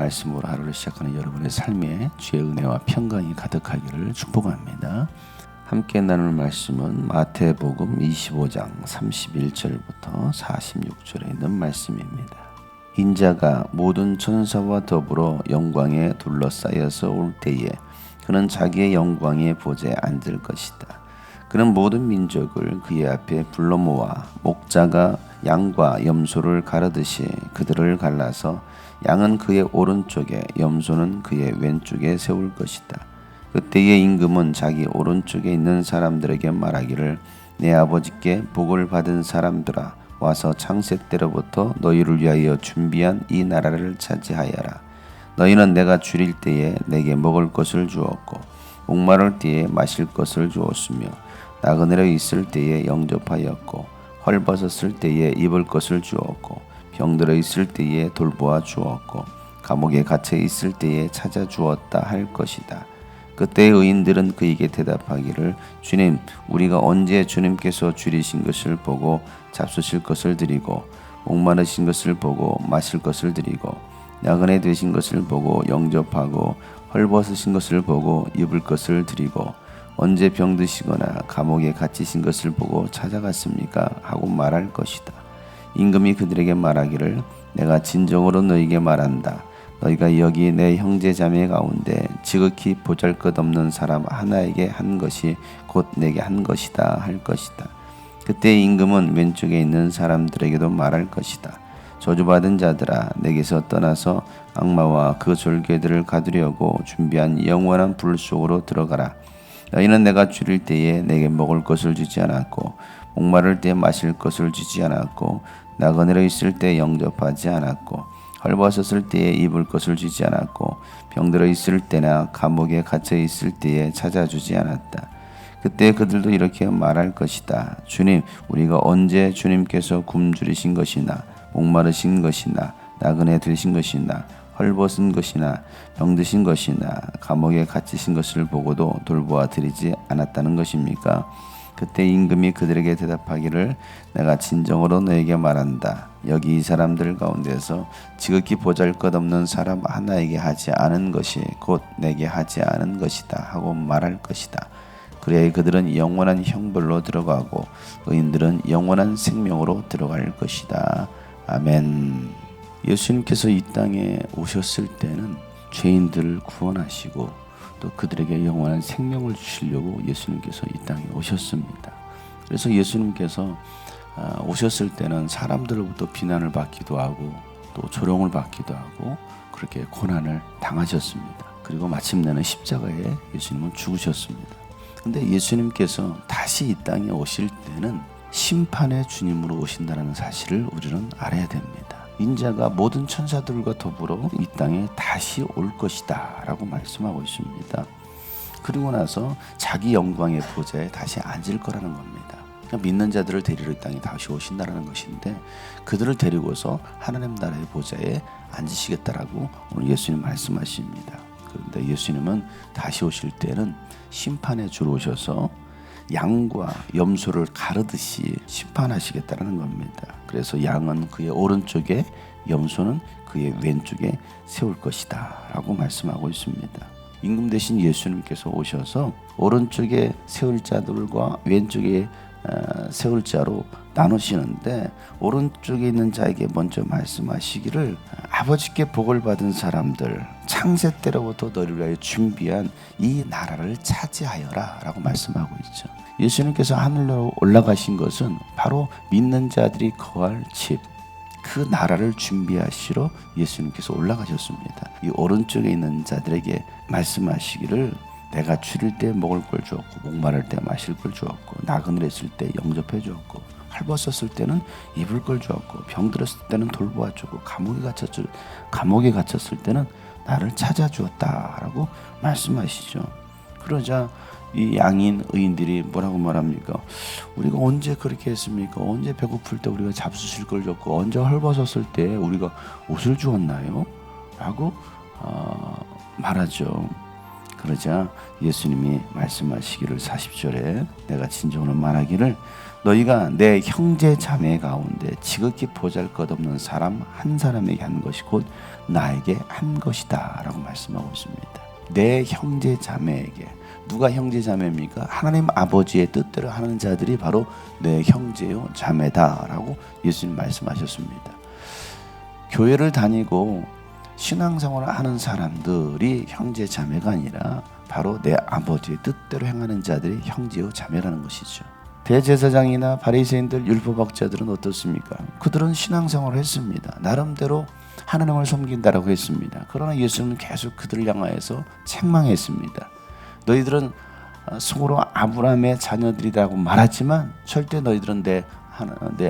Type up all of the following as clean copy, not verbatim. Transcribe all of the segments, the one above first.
말씀으로 하루를 시작하는 여러분의 삶에 주의 은혜와 평강이 가득하기를 축복합니다. 함께 나눌 말씀은 마태복음 25장 31절부터 46절에 있는 말씀입니다. 인자가 모든 천사와 더불어 영광에 둘러싸여서 올 때에 그는 자기의 영광의 보좌에 앉을 것이다. 그는 모든 민족을 그의 앞에 불러 모아 목자가 양과 염소를 가르듯이 그들을 갈라서 양은 그의 오른쪽에 염소는 그의 왼쪽에 세울 것이다. 그때의 임금은 자기 오른쪽에 있는 사람들에게 말하기를 내 아버지께 복을 받은 사람들아 와서 창세 때로부터 너희를 위하여 준비한 이 나라를 차지하여라. 너희는 내가 줄일 때에 내게 먹을 것을 주었고 목마를 때에 마실 것을 주었으며 나그네로 있을 때에 영접하였고 헐벗었을 때에 입을 것을 주었고 병들어 있을 때에 돌보아 주었고 감옥에 갇혀 있을 때에 찾아 주었다 할 것이다. 그때 의인들은 그에게 대답하기를 주님 우리가 언제 주님께서 줄이신 것을 보고 잡수실 것을 드리고 목마르신 것을 보고 마실 것을 드리고 나그네 되신 것을 보고 영접하고 헐벗으신 것을 보고 입을 것을 드리고 언제 병드시거나 감옥에 갇히신 것을 보고 찾아갔습니까? 하고 말할 것이다. 임금이 그들에게 말하기를 내가 진정으로 너희에게 말한다. 너희가 여기 내 형제 자매 가운데 지극히 보잘것없는 사람 하나에게 한 것이 곧 내게 한 것이다 할 것이다. 그때 임금은 왼쪽에 있는 사람들에게도 말할 것이다. 저주받은 자들아 내게서 떠나서 악마와 그 졸개들을 가두려고 준비한 영원한 불 속으로 들어가라. 너희는 내가 줄일 때에 내게 먹을 것을 주지 않았고 목마를 때 마실 것을 주지 않았고 나그네로 있을 때 영접하지 않았고 헐벗었을 때에 입을 것을 주지 않았고 병들어 있을 때나 감옥에 갇혀 있을 때에 찾아주지 않았다. 그때 그들도 이렇게 말할 것이다. 주님 우리가 언제 주님께서 굶주리신 것이나 목마르신 것이나 나그네 되신 것이나 헐벗은 것이나 병드신 것이나 감옥에 갇히신 것을 보고도 돌보아 드리지 않았다는 것입니까? 그때 임금이 그들에게 대답하기를 내가 진정으로 너에게 말한다. 여기 이 사람들 가운데서 지극히 보잘것없는 사람 하나에게 하지 않은 것이 곧 내게 하지 않은 것이다 하고 말할 것이다. 그래야 그들은 영원한 형벌로 들어가고 의인들은 영원한 생명으로 들어갈 것이다. 아멘. 예수님께서 이 땅에 오셨을 때는 죄인들을 구원하시고 또 그들에게 영원한 생명을 주시려고 예수님께서 이 땅에 오셨습니다. 그래서 예수님께서 오셨을 때는 사람들로부터 비난을 받기도 하고 또 조롱을 받기도 하고 그렇게 고난을 당하셨습니다. 그리고 마침내는 십자가에 예수님은 죽으셨습니다. 근데 예수님께서 다시 이 땅에 오실 때는 심판의 주님으로 오신다는 사실을 우리는 알아야 됩니다. 인자가 모든 천사들과 더불어 이 땅에 다시 올 것이다 라고 말씀하고 있습니다. 그리고 나서 자기 영광의 보좌에 다시 앉을 거라는 겁니다. 믿는 자들을 데리러 이 땅에 다시 오신다는 것인데 그들을 데리고서 하나님 나라의 보좌에 앉으시겠다라고 오늘 예수님 말씀하십니다. 그런데 예수님은 다시 오실 때는 심판의 주로 오셔서 양과 염소를 가르듯이 심판하시겠다는 겁니다. 그래서 양은 그의 오른쪽에 염소는 그의 왼쪽에 세울 것이다 라고 말씀하고 있습니다. 임금 대신 예수님께서 오셔서 오른쪽에 세울 자들과 왼쪽에 세울 자로 나누시는데 오른쪽에 있는 자에게 먼저 말씀하시기를 아버지께 복을 받은 사람들 창세 때로부터 너희를 위하여 준비한 이 나라를 차지하여라 라고 말씀하고 있죠. 예수님께서 하늘로 올라가신 것은 바로 믿는 자들이 거할 집 그 나라를 준비하시러 예수님께서 올라가셨습니다. 이 오른쪽에 있는 자들에게 말씀하시기를 내가 줄일 때 먹을 걸 주었고 목마를 때 마실 걸 주었고 나그네를 했을 때 영접해 주었고 헐벗었을 때는 입을 걸 주었고 병들었을 때는 돌보아 주고 감옥에 갇혔을 때는 나를 찾아 주었다라고 말씀하시죠. 그러자 이 양인 의인들이 뭐라고 말합니까? 우리가 언제 그렇게 했습니까? 언제 배고플 때 우리가 잡수실 걸 줬고 언제 헐벗었을 때 우리가 옷을 주었나요? 라고 말하죠. 그러자 예수님이 말씀하시기를 40절에 내가 진정으로 말하기를 너희가 내 형제 자매 가운데 지극히 보잘것없는 사람 한 사람에게 한 것이 곧 나에게 한 것이다 라고 말씀하고 있습니다. 내 형제 자매에게. 누가 형제 자매입니까? 하나님 아버지의 뜻대로 하는 자들이 바로 내 형제요 자매다라고 예수님 말씀하셨습니다. 교회를 다니고 신앙생활을 하는 사람들이 형제 자매가 아니라 바로 내 아버지의 뜻대로 행하는 자들이 형제요 자매라는 것이죠. 대제사장이나 바리새인들 율법학자들은 어떻습니까? 그들은 신앙생활을 했습니다. 나름대로 하나님을 섬긴다라고 했습니다. 그러나 예수님은 계속 그들을 향하여서 책망했습니다. 너희들은 속으로 아브라함의 자녀들이라고 말하지만 절대 너희들은 내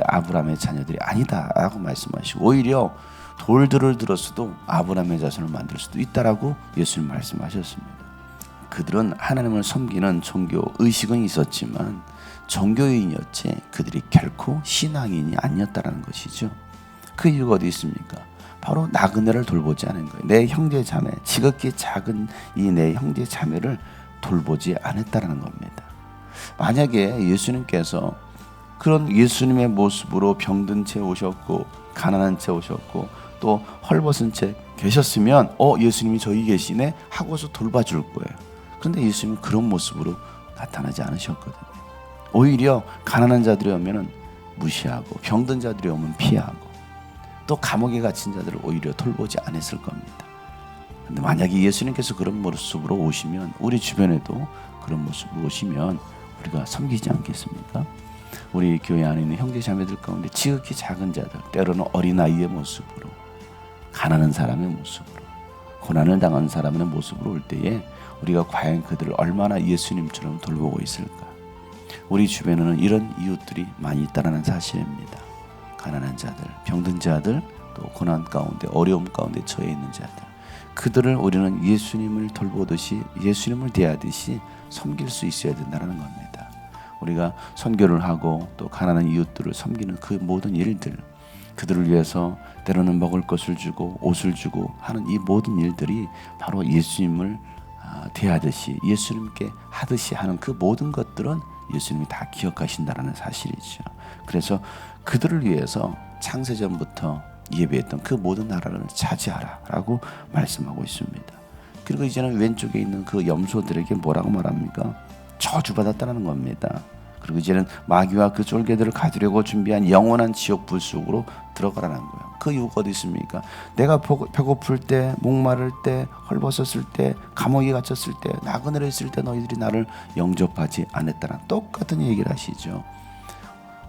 아브라함의 자녀들이 아니다라고 말씀하시고 오히려 돌들을 들었어도 아브라함의 자손을 만들 수도 있다라고 예수님 말씀하셨습니다. 그들은 하나님을 섬기는 종교 의식은 있었지만 종교인이었지 그들이 결코 신앙인이 아니었다는 것이죠. 그 이유가 어디 있습니까? 바로 나그네를 돌보지 않은 거예요. 내 형제 자매, 지극히 작은 이 내 형제 자매를 돌보지 않았다는 겁니다. 만약에 예수님께서 그런 예수님의 모습으로 병든 채 오셨고 가난한 채 오셨고 또 헐벗은 채 계셨으면 예수님이 저기 계시네 하고서 돌봐줄 거예요. 그런데 예수님은 그런 모습으로 나타나지 않으셨거든요. 오히려 가난한 자들이 오면 무시하고 병든 자들이 오면 피하고 또 감옥에 갇힌 자들을 오히려 돌보지 않았을 겁니다. 근데 만약에 예수님께서 그런 모습으로 오시면 우리 주변에도 그런 모습으로 오시면 우리가 섬기지 않겠습니까? 우리 교회 안에 있는 형제 자매들 가운데 지극히 작은 자들, 때로는 어린아이의 모습으로 가난한 사람의 모습으로 고난을 당한 사람의 모습으로 올 때에 우리가 과연 그들을 얼마나 예수님처럼 돌보고 있을까? 우리 주변에는 이런 이웃들이 많이 있다는 사실입니다. 가난한 자들, 병든 자들, 또 고난 가운데 어려움 가운데 처해 있는 자들, 그들을 우리는 예수님을 돌보듯이 예수님을 대하듯이 섬길 수 있어야 된다는 겁니다. 우리가 선교를 하고 또 가난한 이웃들을 섬기는 그 모든 일들, 그들을 위해서 때로는 먹을 것을 주고 옷을 주고 하는 이 모든 일들이 바로 예수님을 대하듯이 예수님께 하듯이 하는 그 모든 것들은 예수님이 다 기억하신다는 사실이죠. 그래서 그들을 위해서 창세전부터 예배했던 그 모든 나라를 차지하라라고 말씀하고 있습니다. 그리고 이제는 왼쪽에 있는 그 염소들에게 뭐라고 말합니까? 저주받았다는 겁니다. 그리고 이제는 마귀와 그 쫄개들을 가두려고 준비한 영원한 지옥 불 속으로 들어가라는 거예요. 그 이유가 어디 있습니까? 내가 배고플 때, 목마를 때, 헐벗었을 때, 감옥에 갇혔을 때, 나그네를 있을 때 너희들이 나를 영접하지 않았다는 똑같은 얘기를 하시죠.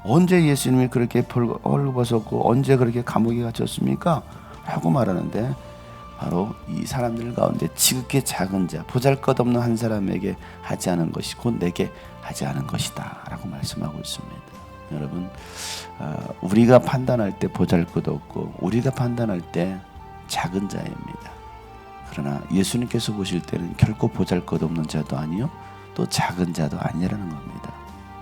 언제 예수님이 그렇게 헐벗었고 언제 그렇게 감옥에 갇혔습니까? 라고 말하는데 바로 이 사람들 가운데 지극히 작은 자, 보잘것없는 한 사람에게 하지 않은 것이 곧 내게 하지 않은 것이다 라고 말씀하고 있습니다. 여러분, 우리가 판단할 때 보잘것없고 우리가 판단할 때 작은 자입니다. 그러나 예수님께서 보실 때는 결코 보잘것없는 자도 아니요 또 작은 자도 아니라는 겁니다.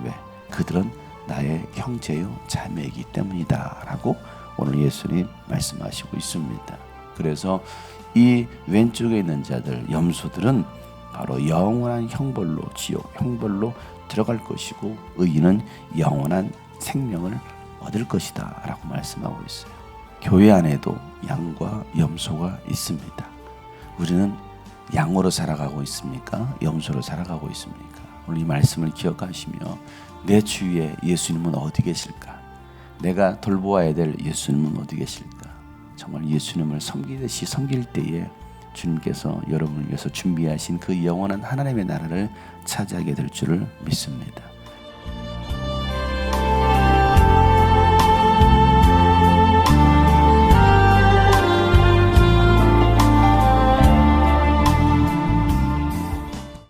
왜? 그들은 나의 형제요 자매이기 때문이다 라고 오늘 예수님 말씀하시고 있습니다. 그래서 이 왼쪽에 있는 자들, 염소들은 바로 영원한 형벌로, 지옥 형벌로 들어갈 것이고 의인은 영원한 생명을 얻을 것이다 라고 말씀하고 있어요. 교회 안에도 양과 염소가 있습니다. 우리는 양으로 살아가고 있습니까? 염소로 살아가고 있습니까? 오늘 이 말씀을 기억하시며 내 주위에 예수님은 어디 계실까? 내가 돌보아야 될 예수님은 어디 계실까? 정말 예수님을 섬기듯이 섬길 때에 주님께서 여러분을 위해서 준비하신 그 영원한 하나님의 나라를 차지하게 될 줄을 믿습니다.